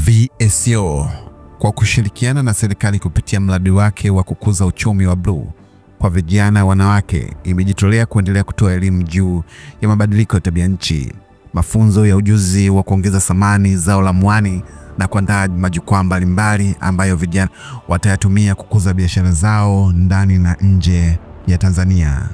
VSO kwa kushirikiana na serikali kupitia mradi wake wa kukuza uchumi wa bluu kwa vijana wanawake imejitolea kuendelea kutoa elimu juu ya mabadiliko ya tabia nchi, mafunzo ya ujuzi wa kuongeza thamani zao la mwani na kuandaa majukwaa mbalimbali ambayo vijana watayatumia kukuza biashara zao ndani na nje ya Tanzania.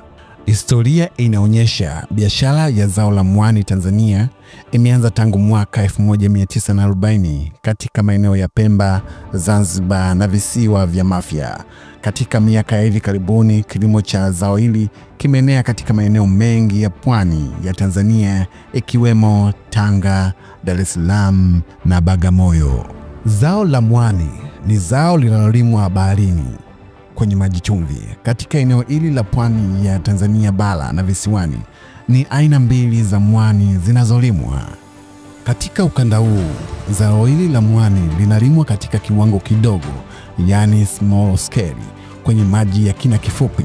Historia inaonyesha biashara ya zao la mwani Tanzania imeanza tangu mwaka 1940 katika maeneo ya Pemba, Zanzibar na visiwa vya Mafia. Katika miaka ya hivi karibuni, kilimo cha zao hili kimeenea katika maeneo mengi ya pwani ya Tanzania ikiwemo Tanga, Dar es Salaam na Bagamoyo. Zao la mwani ni zao linalolimwa baharini kwenye maji chumvi. Katika eneo hili la pwani ya Tanzania bara na visiwani, ni aina mbili za mwani zinazolimwa. Katika ukanda huu, zao hili la mwani linalimwa katika kiwango kidogo, yani small scale, kwenye maji ya kina kifupi,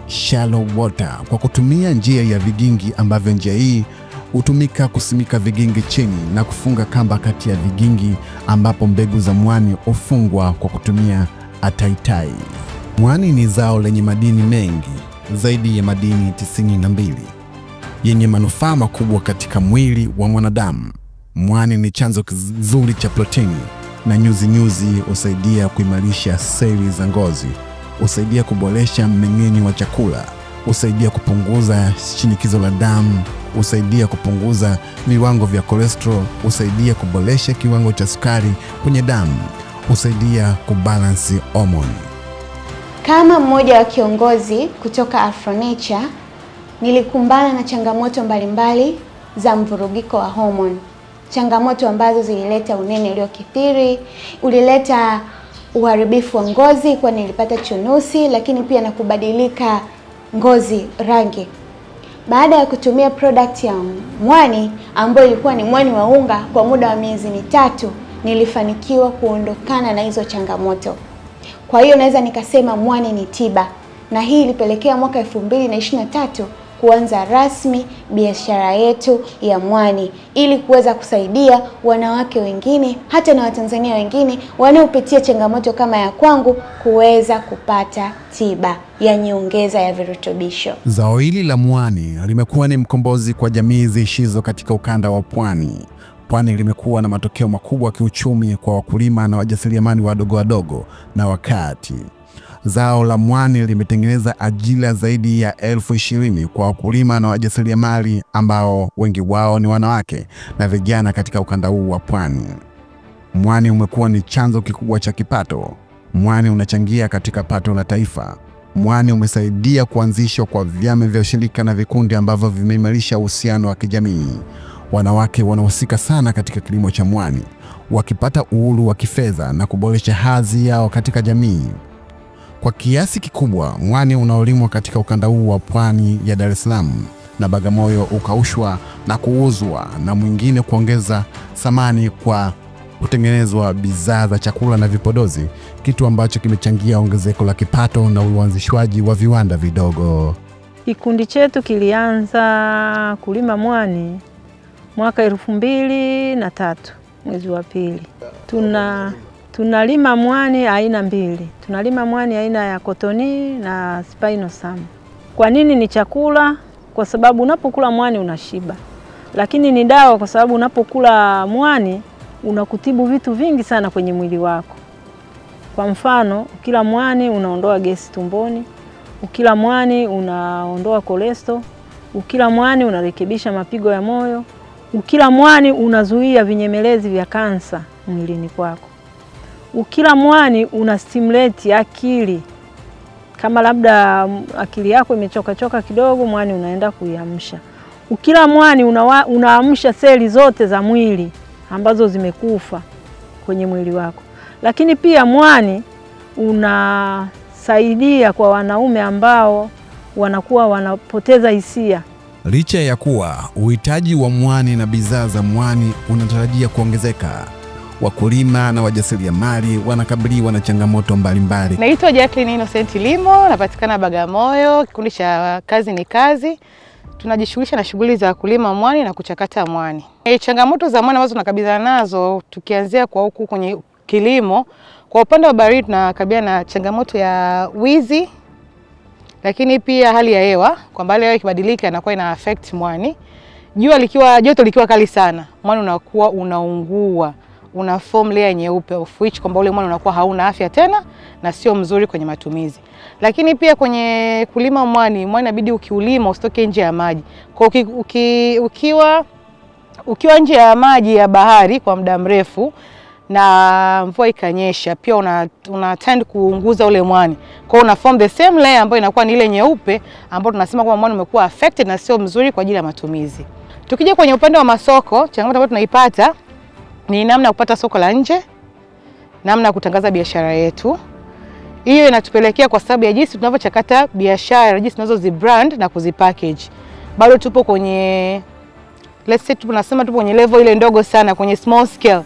shallow water, kwa kutumia njia ya vigingi ambavyo njia hii hutumika kusimika vigingi chini na kufunga kamba kati ya vigingi ambapo mbegu za mwani hufungwa kwa kutumia ataitai. Mwani ni zao lenye madini mengi, zaidi ya madini 92, yenye manufaa makubwa katika mwili wa mwanadamu. Mwani ni chanzo kizuri cha protini na nyuzi husaidia kuimarisha seli za ngozi, husaidia kuboresha mmeng'enyo wa chakula, husaidia kupunguza shinikizo la damu, husaidia kupunguza viwango vya cholesterol, husaidia kuboresha kiwango cha sukari kwenye damu, husaidia kubalance homoni. Kama mmoja wa kiongozi kutoka Afronature, nilikumbana na changamoto mbalimbali za mvurugiko wa homoni. Changamoto ambazo zilileta unene uliokithiri, ulileta uharibifu wa ngozi kwa nilipata chunusi, lakini pia na kubadilika ngozi rangi. Baada ya kutumia product ya mwani ambayo ilikuwa ni mwani wa unga kwa muda wa miezi 3, nilifanikiwa kuondokana na hizo changamoto. Kwa hiyo naweza nikasema mwani ni tiba, na hii ilipelekea mwaka 2023 kuanza rasmi biashara yetu ya mwani ili kuweza kusaidia wanawake wengine hata na Watanzania wengine wanaopitia changamoto kama ya kwangu kuweza kupata tiba ya nyongeza ya virutubisho. Zao hili la mwani limekuwa ni mkombozi kwa jamii zishizo katika ukanda wa pwani. Pwani limekuwa na matokeo makubwa kiuchumi kwa wakulima na wajasiriamali wadogo na wakati. Zao la mwani limetengeneza ajira zaidi ya 20,000 kwa wakulima na wajasiriamali ambao wengi wao ni wanawake na vijana katika ukanda huu wa pwani. Mwani umekuwa ni chanzo kikubwa cha kipato. Mwani unachangia katika pato la taifa. Mwani umesaidia kuanzishwa kwa vyama vya ushirika na vikundi ambavyo vimeimarisha uhusiano wa kijamii. Wanawake wanahusika sana katika kilimo cha mwani, wakipata uhuru wa kifedha na kuboresha hadhi yao katika jamii. Kwa kiasi kikubwa, mwani unaolimwa katika ukanda huu wa pwani ya Dar es Salaam na Bagamoyo ukaushwa na kuuzwa na mwingine kuongeza thamani kwa kutengenezwa bidhaa za chakula na vipodozi, kitu ambacho kimechangia ongezeko la kipato na uanzishwaji wa viwanda vidogo. Kikundi chetu kilianza kulima mwani mwaka 2003 mwezi wa pili. Tunalima mwani aina mbili. Tunalima mwani aina ya kotoni na spinosam. Kwa nini ni chakula? Kwa sababu unapokula mwani unashiba. Lakini ni dawa kwa sababu unapokula mwani unakutibu vitu vingi sana kwenye mwili wako. Kwa mfano, ukila mwani unaondoa gesi tumboni, ukila mwani unaondoa cholesterol, ukila mwani unarekebisha mapigo ya moyo, ukila mwani unazuia vinyemelezi vya kansa mwilini kwako. Ukila mwani unastimulate akili. Kama labda akili yako imechoka kidogo, mwani unaenda kuiamsha. Ukila mwani unaamsha seli zote za mwili ambazo zimekufa kwenye mwili wako. Lakini pia mwani unasaidia kwa wanaume ambao wanakuwa wanapoteza hisia. Licha ya kuwa uhitaji wa mwani na bidhaa za mwani unatarajia kuongezeka, wakulima na wajasiriamali wanakabiliwa na changamoto mbalimbali. Naitwa Jacqueline Innocent Limo, napatikana Bagamoyo, kikundi cha Kazi ni Kazi. tunajishughulisha na shughuli za kulima mwani na kuchakata mwani. Changamoto za mwani ambazo tunakabiliana nazo tukianzia kwa huku kwenye kilimo, kwa upande wa bahari tunakabiliana na changamoto ya wizi, lakini pia hali ya hewa, kwamba hali ya hewa ikibadilika inakuwa ina affect mwani. Joto likiwa kali sana, mwani unakuwa unaungua, una form layer nyeupe, of which kwamba ule mwani unakuwa hauna afya tena na sio mzuri kwenye matumizi. Lakini pia kwenye kulima mwani inabidi ukiulima usitoke nje ya maji. Kwa ukiwa nje ya maji ya bahari kwa muda mrefu na mvua ikanyesha, pia una tend kuunguza ule mwani. Kwa una form the same layer ambayo inakuwa ni ile nyeupe, ambayo tunasema kwamba mwani umekuwa affected na sio mzuri kwa ajili ya matumizi. Tukija kwenye upande wa masoko, changamoto ambayo tunaipata ni namna ya kupata soko la nje, namna ya kutangaza biashara yetu. Hiyo inatupelekea kwa sababu ya jinsi tunavyochakata biashara, jinsi tunazozibrand na kuzipackage. Bado tupo kwenye, let's say tupo kwenye level ile ndogo sana, kwenye small scale.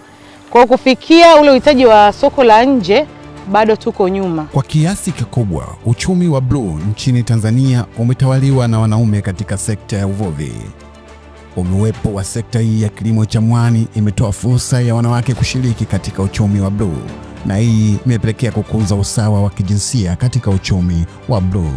Kwa kufikia ule uhitaji wa soko la nje bado tuko nyuma. Kwa kiasi kikubwa, uchumi wa bluu nchini Tanzania umetawaliwa na wanaume katika sekta ya uvuvi. Uwepo wa sekta hii ya kilimo cha mwani imetoa fursa ya wanawake kushiriki katika uchumi wa bluu, na hii imepelekea kukuza usawa wa kijinsia katika uchumi wa bluu.